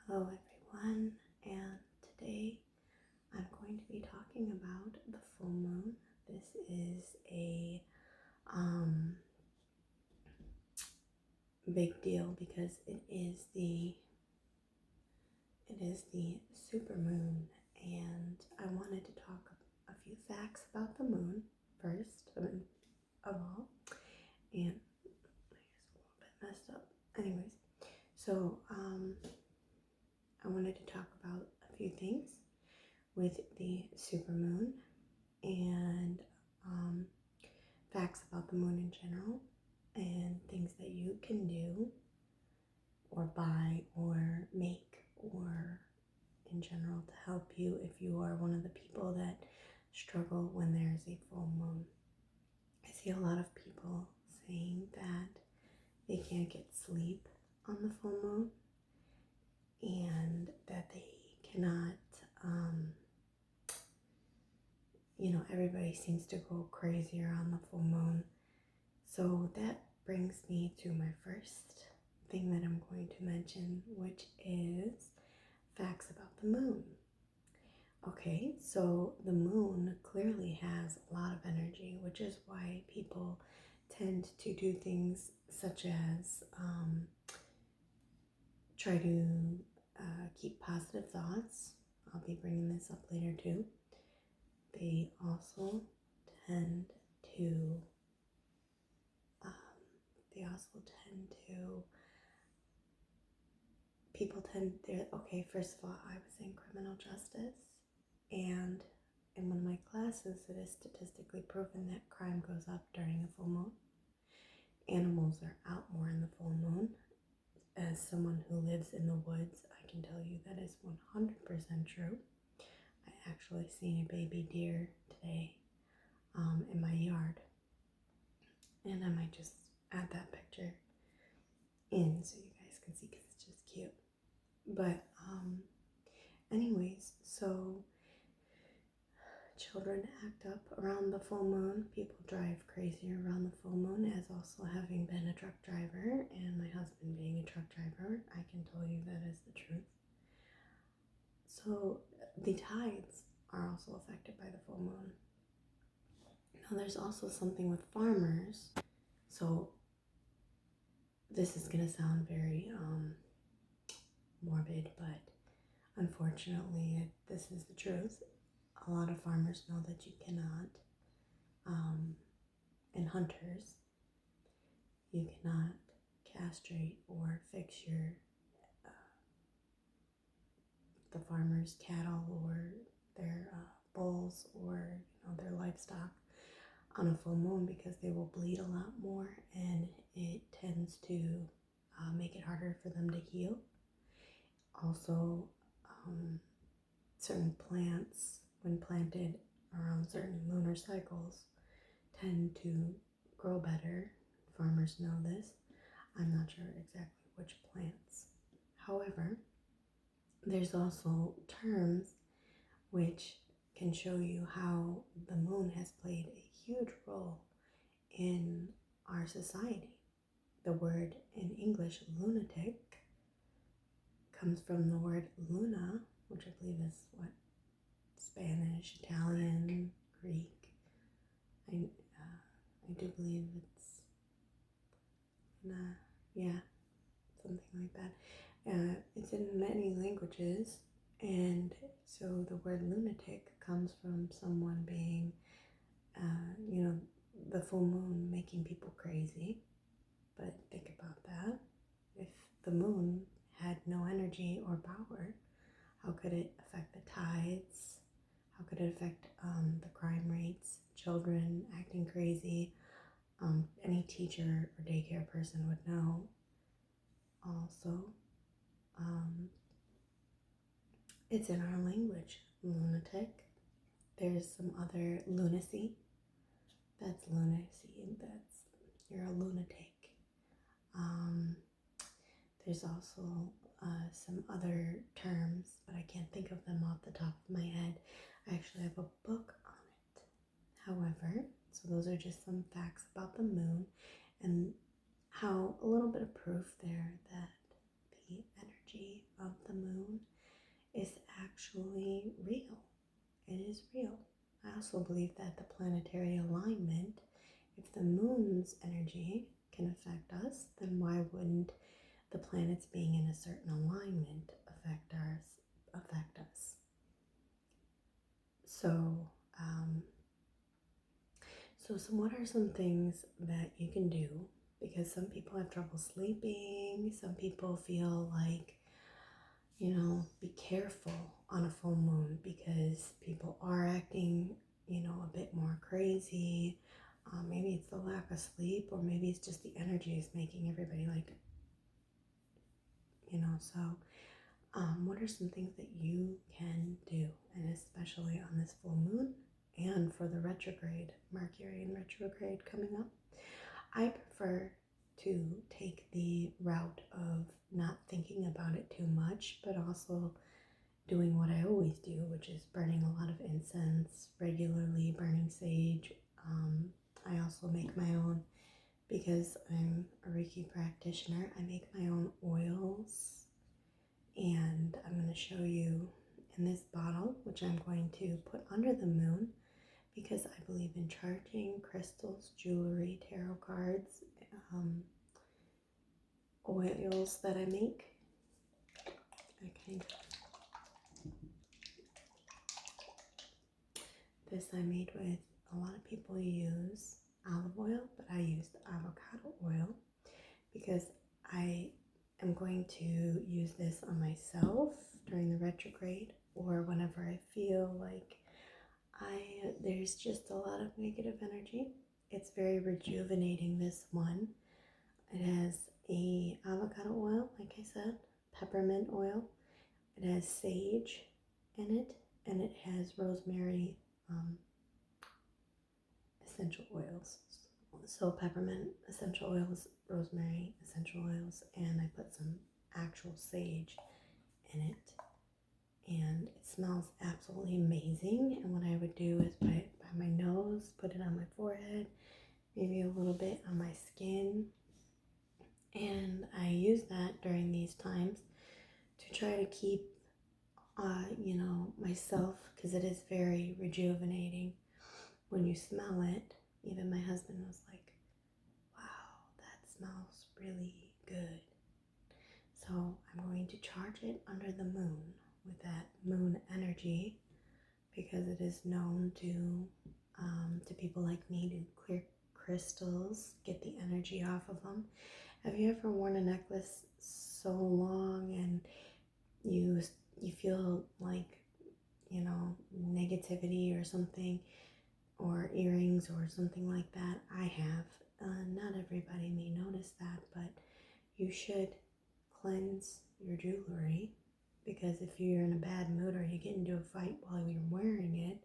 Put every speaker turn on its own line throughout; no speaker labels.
Hello everyone, and today I'm going to be talking about the full moon. This is a big deal because it is the super moon, and I wanted to talk a few facts about the moon first of all. And my hair's a little bit messed up. Anyways, so I wanted to talk about a few things with the supermoon and facts about the moon in general and things that you can do or buy or make or in general to help you if you are one of the people that struggle when there's a full moon. I see a lot of people saying that they can't get sleep on the full moon and that they cannot everybody seems to go crazier on the full moon. So that brings me to my first thing that I'm going to mention, which is facts about the moon. Okay, so the moon clearly has a lot of energy, which is why people tend to do things such as try to keep positive thoughts. I'll be bringing this up later too. They also tend to okay, first of all, I was in criminal justice, and in one of my classes it is statistically proven that crime goes up during a full moon. Animals are out more in the full moon. As someone who lives in the woods, I can tell you that is 100% true. I actually seen a baby deer today in my yard, and I might just add that picture in so you guys can see because it's just cute. But anyways, so children act up around the full moon. People drive crazier around the full moon. As also having been a truck driver and my husband being a truck driver, I can tell you that is the truth. So the tides are also affected by the full moon. Now there's also something with farmers. So this is going to sound very morbid, but unfortunately this is the truth. A lot of farmers know that you cannot, and hunters, you cannot castrate or fix the farmers' cattle or their bulls or their livestock on a full moon because they will bleed a lot more, and it tends to make it harder for them to heal. Also, certain plants, when planted around certain lunar cycles, tend to grow better. Farmers know this. I'm not sure exactly which plants. However, there's also terms which can show you how the moon has played a huge role in our society. The word in English, lunatic, comes from the word luna, which I believe is what? Spanish, Italian, Greek. I do believe it's something like that. It's in many languages, and so the word lunatic comes from someone being, the full moon making people crazy. But think about that. If the moon had no energy or power, how could it affect the tides? How could it affect the crime rates, children acting crazy? Any teacher or daycare person would know. Also, it's in our language, lunatic. There's some other lunacy. That's lunacy. You're a lunatic. There's also some other terms, but I can't think of them off the top of my head. I actually have a book on it. However, so those are just some facts about the moon and how a little bit of proof there that the energy of the moon is actually real. It is real. I also believe that the planetary alignment, if the moon's energy can affect us, then why wouldn't the planets being in a certain alignment affect us? So, what are some things that you can do? Because some people have trouble sleeping. Some people feel like, be careful on a full moon because people are acting, a bit more crazy. Maybe it's the lack of sleep, or maybe it's just the energy is making everybody like, so what are some things that you can do, and especially on this full moon and for the retrograde, Mercury in retrograde coming up? I prefer to take the route of not thinking about it too much, but also doing what I always do, which is burning a lot of incense, regularly burning sage. I also make my own, because I'm a Reiki practitioner, I make my own oils. And I'm going to show you in this bottle, which I'm going to put under the moon, because I believe in charging crystals, jewelry, tarot cards, oils that I make. Okay. This I made with, a lot of people use olive oil, but I used avocado oil because I am going to use this on myself during the retrograde, or whenever I feel like there's just a lot of negative energy. It's very rejuvenating, this one. It has a avocado oil, like I said, peppermint oil. It has sage in it, and it has rosemary essential oils. So peppermint essential oils, rosemary essential oils, and I put some actual sage in it. And it smells absolutely amazing. And what I would do is by my nose, put it on my forehead, maybe a little bit on my skin. And I use that during these times to try to keep, myself, because it is very rejuvenating when you smell it. Even my husband was like, wow, that smells really good. So I'm going to charge it under the moon with that moon energy, because it is known to people like me to clear crystals, get the energy off of them. Have you ever worn a necklace so long and you feel like, negativity or something, or earrings or something like that? I have. Not everybody may notice that, but you should cleanse your jewelry, because if you're in a bad mood or you get into a fight while you're wearing it,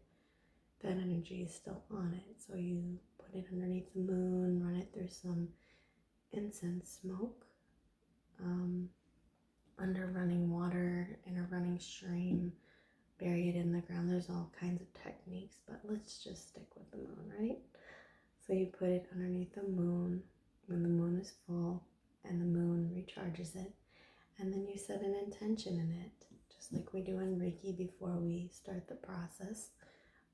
that energy is still on it. So you put it underneath the moon, run it through some incense smoke, under running water in a running stream, bury it in the ground. There's all kinds of techniques, but let's just stick with the moon, right? So you put it underneath the moon when the moon is full, and the moon recharges it. And then you set an intention in it, just like we do in Reiki before we start the process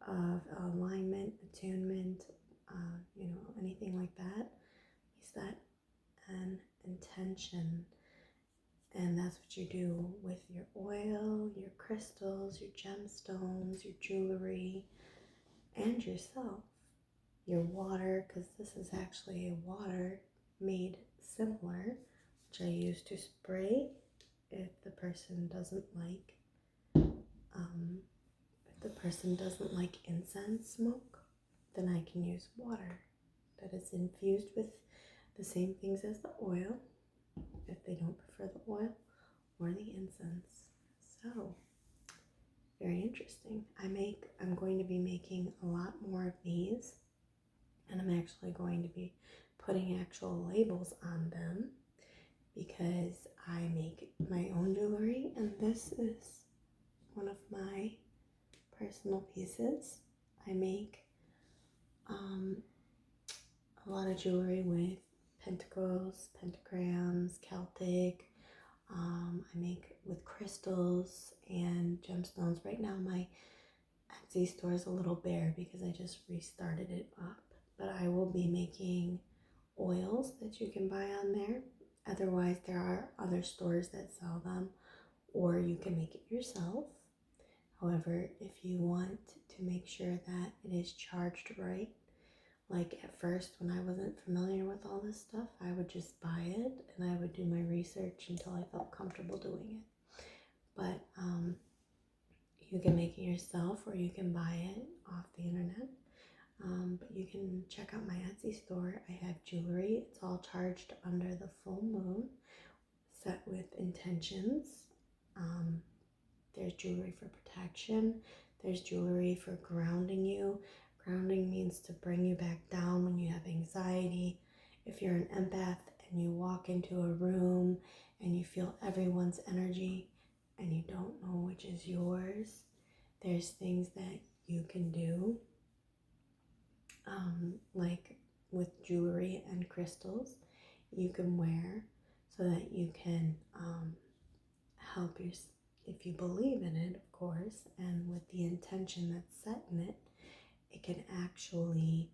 of alignment, attunement, anything like that. You set an intention, and that's what you do with your oil, your crystals, your gemstones, your jewelry, and yourself. Your water, because this is actually a water made similar, which I use to spray if the person doesn't like incense smoke. Then I can use water that is infused with the same things as the oil, if they don't prefer the oil or the incense. So very interesting. I'm going to be making a lot more of these, and I'm actually going to be putting actual labels on them, because I make my own jewelry, and this is one of my personal pieces. I make a lot of jewelry with pentacles, pentagrams, Celtic, I make with crystals and gemstones. Right now my Etsy store is a little bare because I just restarted it up. But I will be making oils that you can buy on there. Otherwise, there are other stores that sell them, or you can make it yourself. However, if you want to make sure that it is charged right, like at first when I wasn't familiar with all this stuff, I would just buy it and I would do my research until I felt comfortable doing it. But you can make it yourself or you can buy it off the internet. But you can check out my Etsy store. I have jewelry. It's all charged under the full moon, set with intentions. There's jewelry for protection. There's jewelry for grounding you. Grounding means to bring you back down when you have anxiety. If you're an empath and you walk into a room and you feel everyone's energy and you don't know which is yours, there's things that you can do, like with jewelry and crystals you can wear so that you can help you, if you believe in it, of course, and with the intention that's set in it, it can actually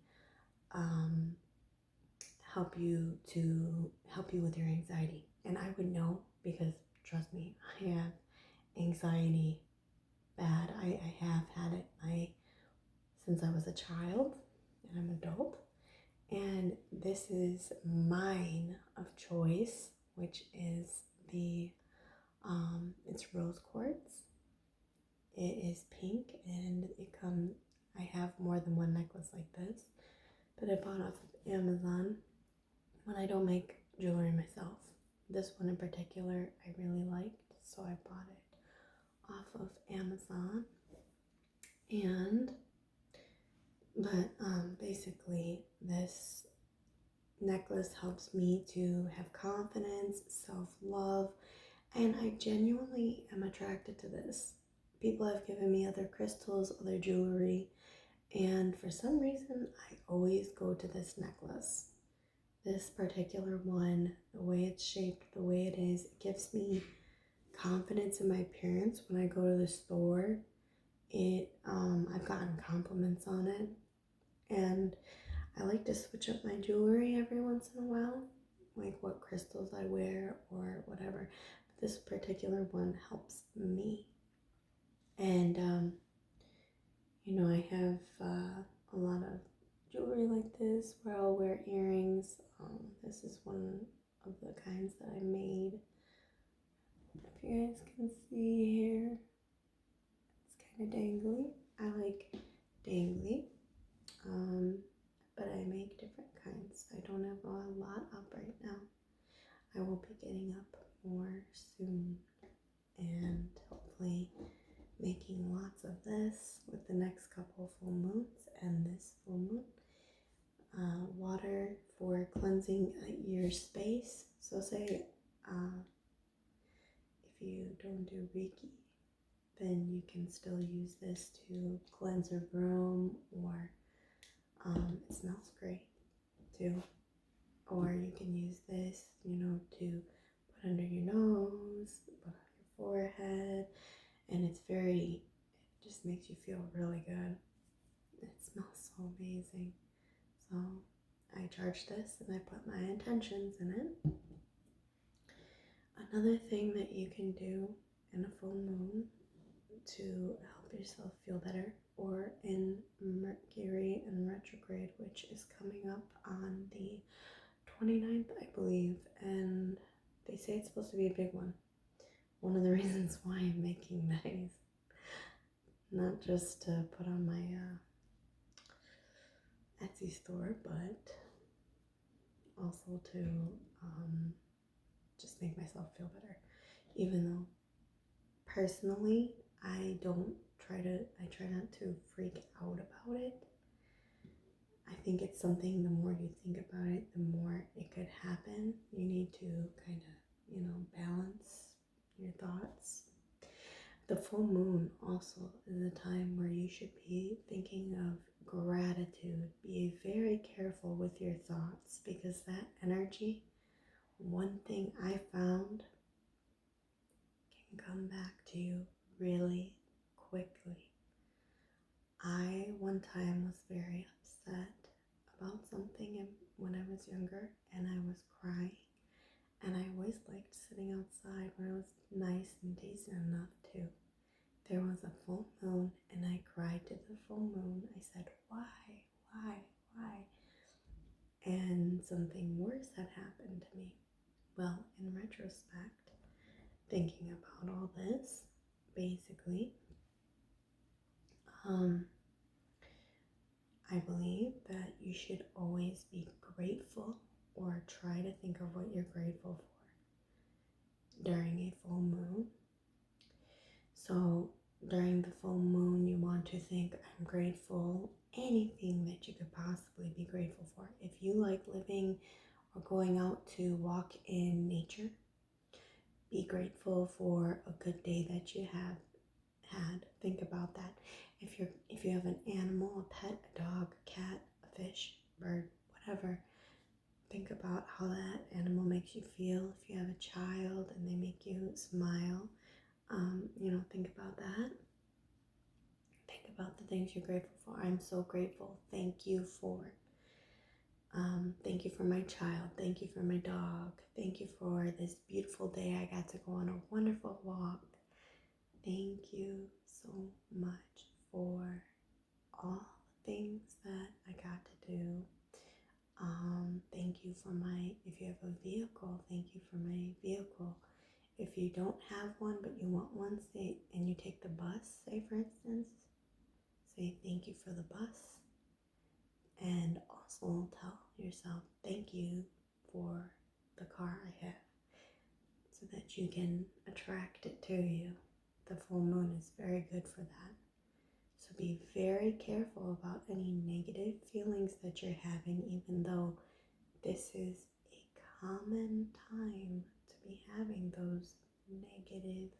help you with your anxiety. And I would know because, trust me, I have anxiety bad. I have had it since I was a child, and I'm an adult. And this is mine of choice, which is it's rose quartz. It is pink, and I have more than one necklace like this that I bought off of Amazon when I don't make jewelry myself. This one in particular I really liked, so I bought it off of Amazon. But basically this necklace helps me to have confidence, self-love, and I genuinely am attracted to this. People have given me other crystals, other jewelry, and for some reason I always go to this necklace. This particular one, the way it's shaped, the way it is, it gives me confidence in my appearance when I go to the store. I've gotten compliments on it, and I like to switch up my jewelry every once in a while, like what crystals I wear or whatever. But this particular one helps me. And, I have a lot of jewelry like this where I'll wear earrings. This is one of the kinds that I made. If you guys can see here, it's kind of dangly. I like dangly. But I make different kinds. I don't have a lot up right now. I will be getting up more soon and hopefully making lots of this with the next couple full moons and this full moon. Water for cleansing your space. So say if you don't do Reiki, then you can still use this to cleanse a room, or it smells great too. Or you can use this, to put under your nose, put on your forehead, and it just makes you feel really good. It smells so amazing. So I charge this and I put my intentions in it. Another thing that you can do in a full moon to help yourself feel better, or in Mercury in retrograde, which is coming up on the 29th, I believe, and they say it's supposed to be a big one. One of the reasons why I'm making these, not just to put on my Etsy store, but also to just make myself feel better. Even though personally I try not to freak out about it. I think it's something, the more you think about it, the more it could happen. You need to kind of, balance your thoughts. The full moon also is a time where you should be thinking of gratitude. Be very careful with your thoughts, because that energy, one thing I found can come back to you really quickly. I one time was very upset about something when I was younger, and I was crying. And I always liked sitting outside when it was nice and decent enough too. There was a full moon, and I cried to the full moon. I said, "Why? Why? Why?" And something worse had happened to me. Well, in retrospect, thinking about all this, basically, um, I believe that you should always be grateful or try to think of what you're grateful for during a full moon. So during the full moon, you want to think, I'm grateful, anything that you could possibly be grateful for. If you like living or going out to walk in nature, be grateful for a good day that you have had. Think about that. If you have an animal, a pet, a dog, a cat, a fish, bird, whatever, think about how that animal makes you feel. If you have a child and they make you smile, think about that. Think about the things you're grateful for. I'm so grateful. Thank you for. Thank you for my child. Thank you for my dog. Thank you for this beautiful day. I got to go on a wonderful walk. Thank you so much for all the things that I got to do. Thank you for if you have a vehicle, thank you for my vehicle. If you don't have one but you want one, and you take the bus, say for instance, say thank you for the bus. And also tell yourself thank you for the car I have, so that you can attract it to you. The full moon is very good for that. So be very careful about any negative feelings that you're having, even though this is a common time to be having those negative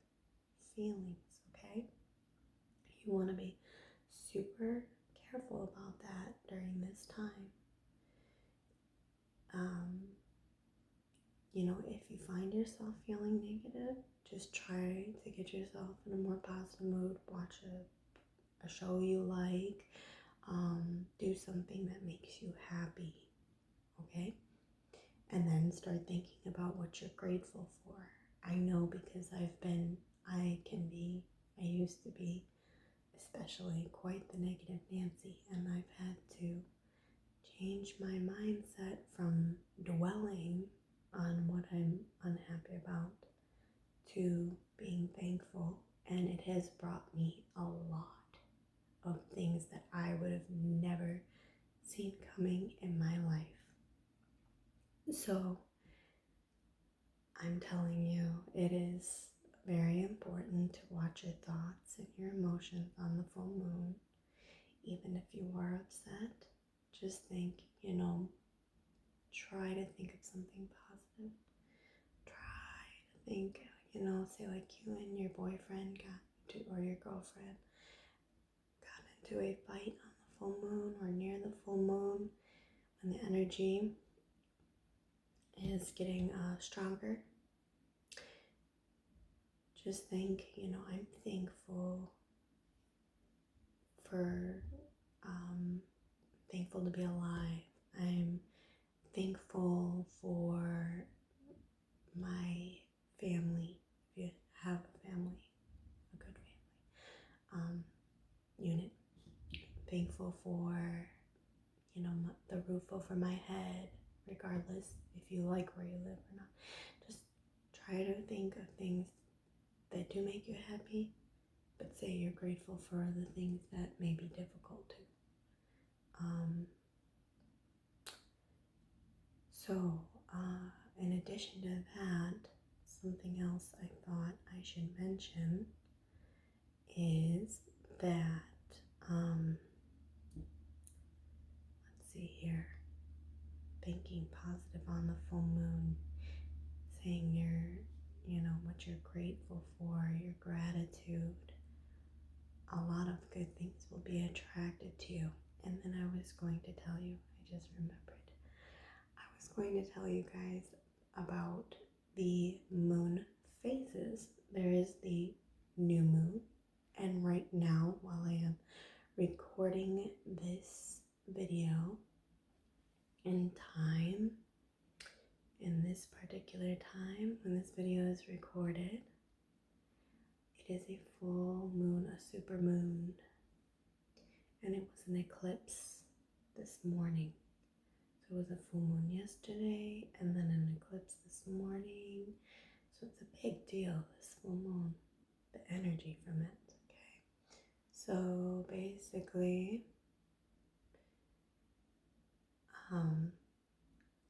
feelings, okay? You want to be super careful about that during this time. If you find yourself feeling negative, just try to get yourself in a more positive mood. Watch a show you like. Do something that makes you happy, okay? And then start thinking about what you're grateful for. I know because I used to be especially quite the negative Nancy, and I've had to change my mindset from dwelling on what I'm unhappy about to being thankful, and it has brought me a lot of things that I would have never seen coming in my life. So I'm telling you, it is very important to watch your thoughts and your emotions on the full moon. Even if you are upset, just think, try to think of something positive. Try to think, say like you and your boyfriend or your girlfriend got into a fight on the full moon or near the full moon, when the energy is getting stronger. Just think, I'm thankful thankful to be alive. I'm thankful for my family. If you have a family, a good family unit. Thankful for, the roof over my head, regardless if you like where you live or not. Just try to think of things that do make you happy, but say you're grateful for the things that may be difficult too. In addition to that, something else I thought I should mention is that, let's see here, thinking positive on the full moon, saying what you're grateful for, your gratitude, a lot of good things will be attracted to you. And then I was going to tell you, I just remembered, I was going to tell you guys about the moon phases. There is the new moon, and right now, while I am recording this video in time, in this particular time when this video is recorded, it is a full moon, a super moon, and it was an eclipse this morning. So it was a full moon yesterday and then an eclipse this morning. So it's a big deal, this full moon, the energy from it, okay? So basically,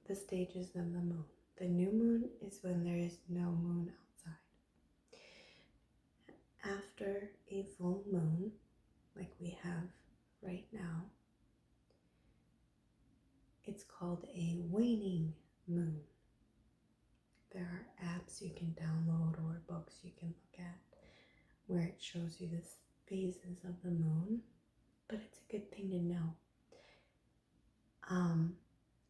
the stages of the moon. The new moon is when there is no moon outside. After a full moon, like we have right now, it's called a waning moon. There are apps you can download or books you can look at where it shows you the phases of the moon, but it's a good thing to know.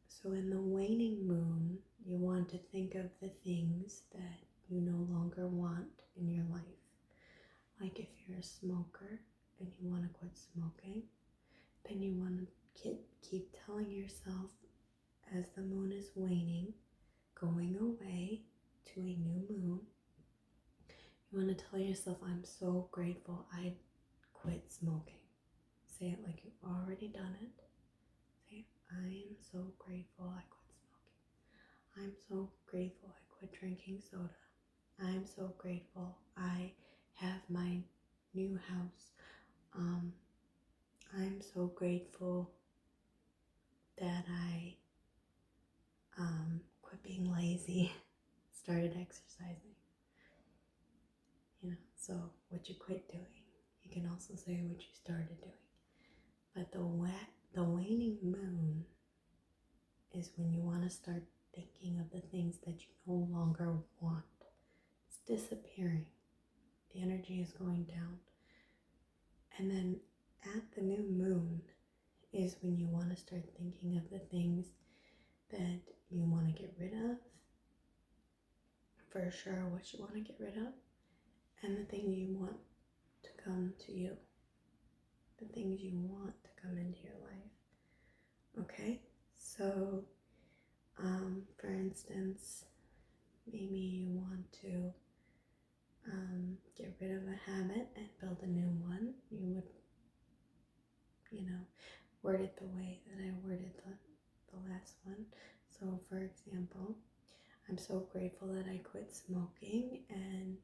So in the waning moon, you want to think of the things that you no longer want in your life. Like if you're a smoker and you want to quit smoking, then you want to keep telling yourself as the moon is waning, going away to a new moon, you want to tell yourself, I'm so grateful I quit smoking. Say it like you've already done it. Say, I am so grateful I quit smoking. I'm so grateful I quit drinking soda. I'm so grateful I have my new house. I'm so grateful that I quit being lazy, started exercising. So what you quit doing. You can also say what you started doing. But the waning moon is when you want to start thinking of the things that you no longer want. It's disappearing. The energy is going down. And then at the new moon is when you want to start thinking of the things that you want to get rid of. For sure what you want to get rid of. And the things you want to come to you. The things you want to come into your life. Okay? So, for instance, maybe you want to get rid of a habit and build a new one. You would, word it the way that I worded the last one. So, for example, I'm so grateful that I quit smoking and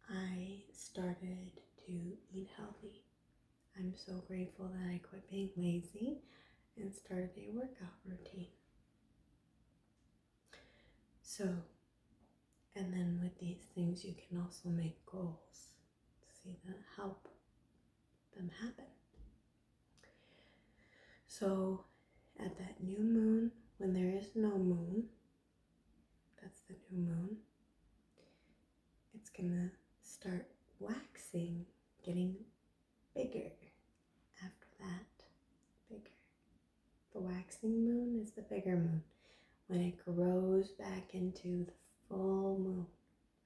I started to eat healthy. I'm so grateful that I quit being lazy and started a workout routine. So, and then with these things, you can also make goals to see that help them happen. So, at that new moon, when there is no moon, that's the new moon, it's gonna start waxing, getting bigger after that. Bigger. The waxing moon is the bigger moon when it grows back into the full moon.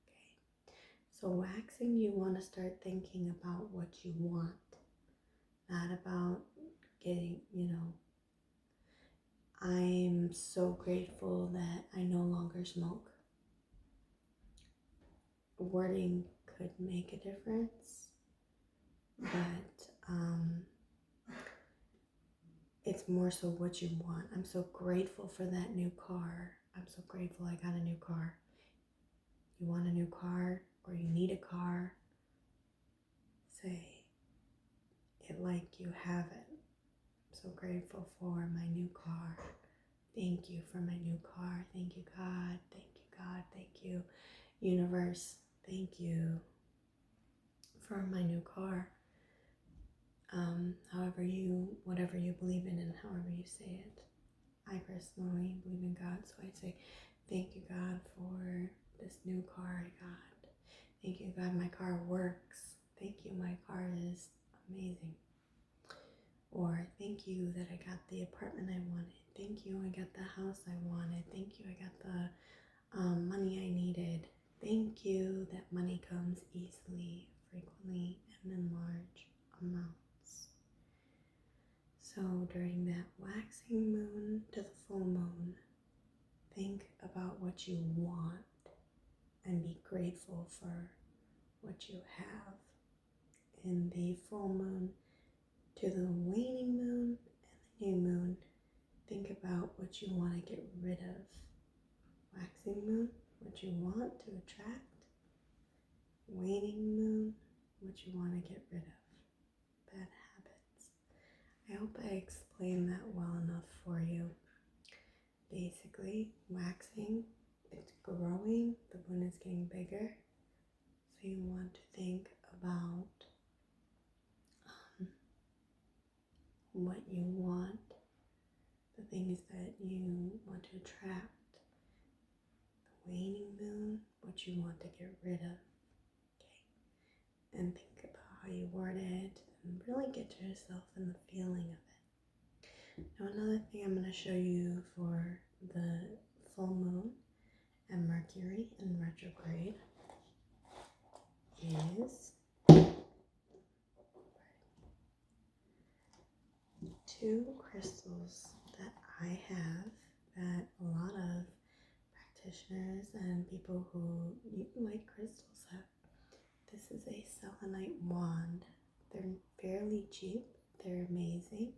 Okay. So waxing, you want to start thinking about what you want, not about getting, I'm so grateful that I no longer smoke. Wording could make a difference, but it's more so what you want. I'm so grateful for that new car. I'm so grateful I got a new car. You want a new car or you need a car? Say it like you have it. I'm so grateful for my new car. Thank you for my new car. Thank you, God. Thank you, God. Thank you, universe. Thank you for my new car. Whatever you believe in and however you say it. I personally believe in God, so I say, thank you, God, for this new car I got. Thank you, God, my car works. Thank you, my car is amazing. Or thank you that I got the apartment I wanted. Thank you, I got the house I wanted. Thank you, I got the money I needed. thank you that money comes easily, frequently, and in large amounts. So during that waxing moon to the full moon, think about what you want and be grateful for what you have. In the full moon to the waning moon and the new moon, think about what you want to get rid of. Waxing moon, what you want to attract. Waning moon, what you want to get rid of. Bad habits. I hope I explained that well enough for you. Basically, waxing, it's growing, the moon is getting bigger. So you want to think about what you want, the things that you want to attract. The waning moon, what you want to get rid of. Okay, and think about how you word it and really get yourself in the feeling of it. Now another thing I'm going to show you for the full moon and Mercury in retrograde is two crystals that I have that a lot of practitioners and people who like crystals have. This is a selenite wand. They're fairly cheap. They're amazing.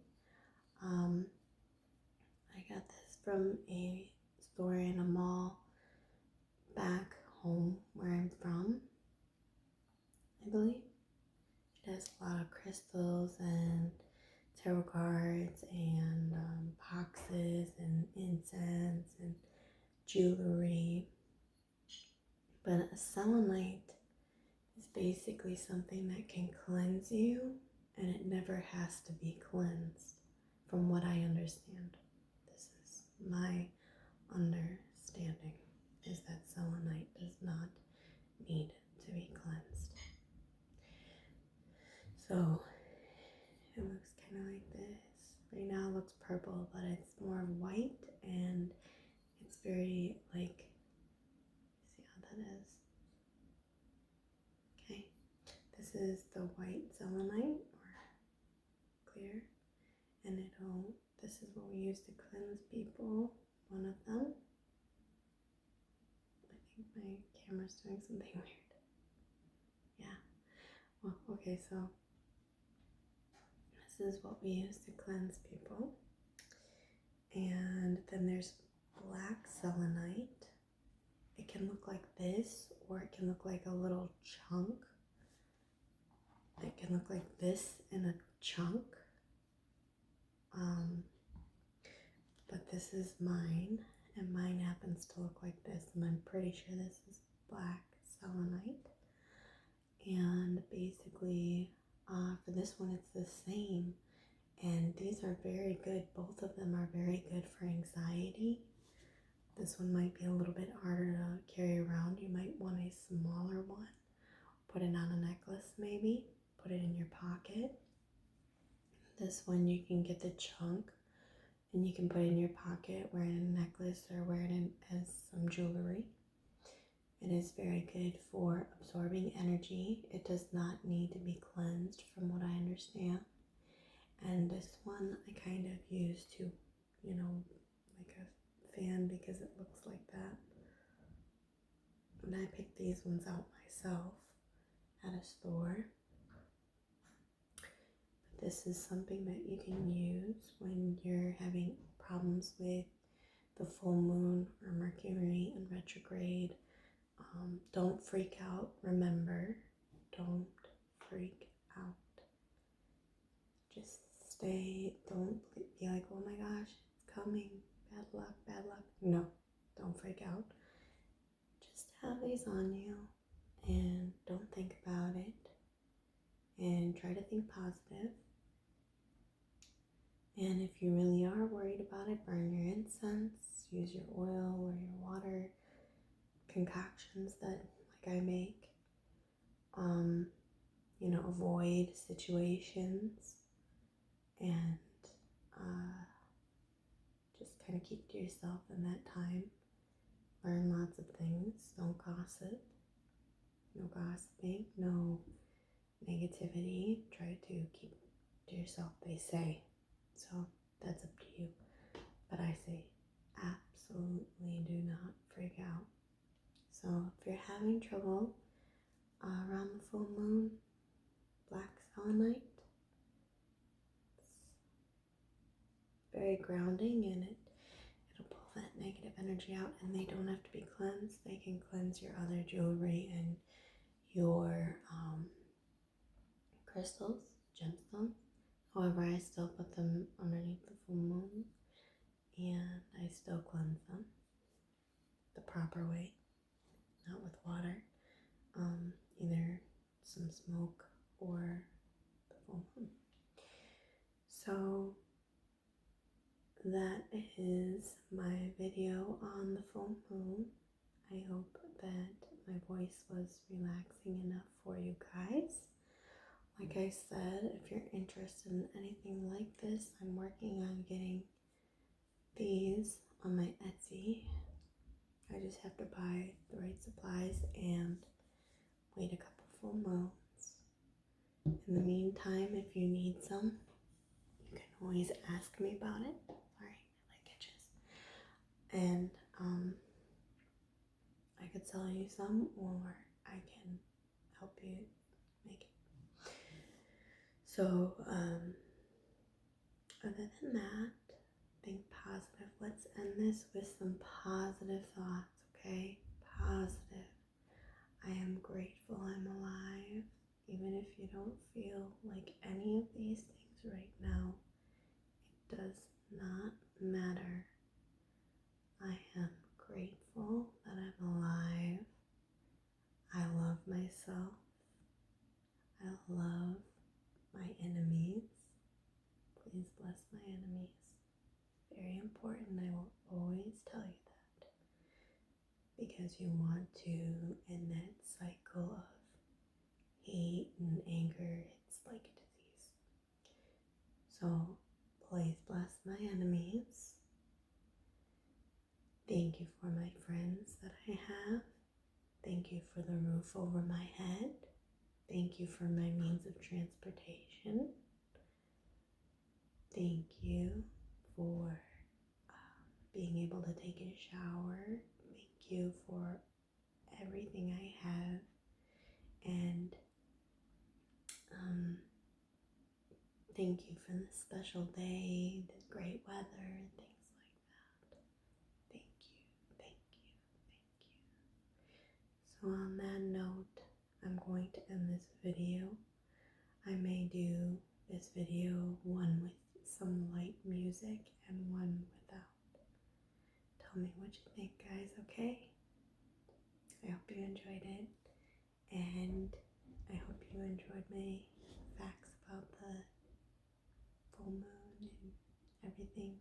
I got this from a store in a mall back home where I'm from, I believe. It has a lot of crystals and tarot cards and boxes and incense and jewelry. But a selenite is basically something that can cleanse you, and it never has to be cleansed, from what I understand. This is my understanding, is that selenite does not need to be cleansed. So it looks kind of like this. Right now it looks purple, but it's more white, and it's very like, see how that is? Okay, this is the white selenite, or clear, and this is what we use to cleanse people, one of them. I think my camera's doing something weird. Yeah, well, okay, so this is what we use to cleanse people. And then there's black selenite. It can look like this, or it can look like a little chunk. It can look like this in a chunk. But this is mine, and mine happens to look like this, and I'm pretty sure this is black selenite. And basically, for this one, it's the same. And these are very good. Both of them are very good for anxiety. This one might be a little bit harder to carry around. You might want a smaller one. Put it on a necklace maybe. Put it in your pocket. This one you can get the chunk and you can put it in your pocket, wear it in a necklace, or wear it in as some jewelry. It is very good for absorbing energy. It does not need to be cleansed, from what I understand. And this one I kind of use to, like a fan, because it looks like that. And I picked these ones out myself at a store. But this is something that you can use when you're having problems with the full moon or Mercury in retrograde. Don't freak out. Remember, don't freak out. Just don't be like, oh my gosh, it's coming, bad luck, bad luck. No, don't freak out. Just have these on you and don't think about it, and try to think positive. And if you really are worried about it, burn your incense, use your oil or your water concoctions that like I make. Avoid situations and just kind of keep to yourself in that time. learn lots of things. Don't gossip. No gossiping. No negativity. Try to keep to yourself, they say. So that's up to you. But I say absolutely do not freak out. So if you're having trouble around the full moon, black selenite, it's very grounding and it'll pull that negative energy out, and they don't have to be cleansed. They can cleanse your other jewelry and your crystals, gemstones. However, I still put them underneath the full moon and I still cleanse them the proper way, not with water. Either some smoke or the full moon. So that is my video on the full moon. I hope that my voice was relaxing enough for you guys. Like I said, if you're interested in anything like this, I'm working on getting these on my Etsy. I just have to buy the right supplies and wait a couple full moons. In the meantime, if you need some, you can always ask me about it. Sorry, my leg itches. And I could sell you some, or I can help you make it. So, other than that, think positive. Let's end this with some positive thoughts, okay? Positive. I am grateful I'm alive. Even if you don't feel like any of these things right now, it does not matter. I am grateful that I'm alive. I love myself. I love my enemies. Please bless my enemies. Very important. I will always tell you that. Because you want to end that cycle of hate and anger. It's like a disease. So please bless my enemies. Thank you for my friends that I have. Thank you for the roof over my head. Thank you for my means of transportation. Thank you for being able to take a shower. Thank you for everything I have. And thank you for this special day, the great weather, and things like that. Thank you, thank you, thank you. So on that note, I'm going to end this video. I may do this video one with some light music and one without. Tell me what you think, guys, okay? I hope you enjoyed it, and I hope you enjoyed my facts about the full moon and everything.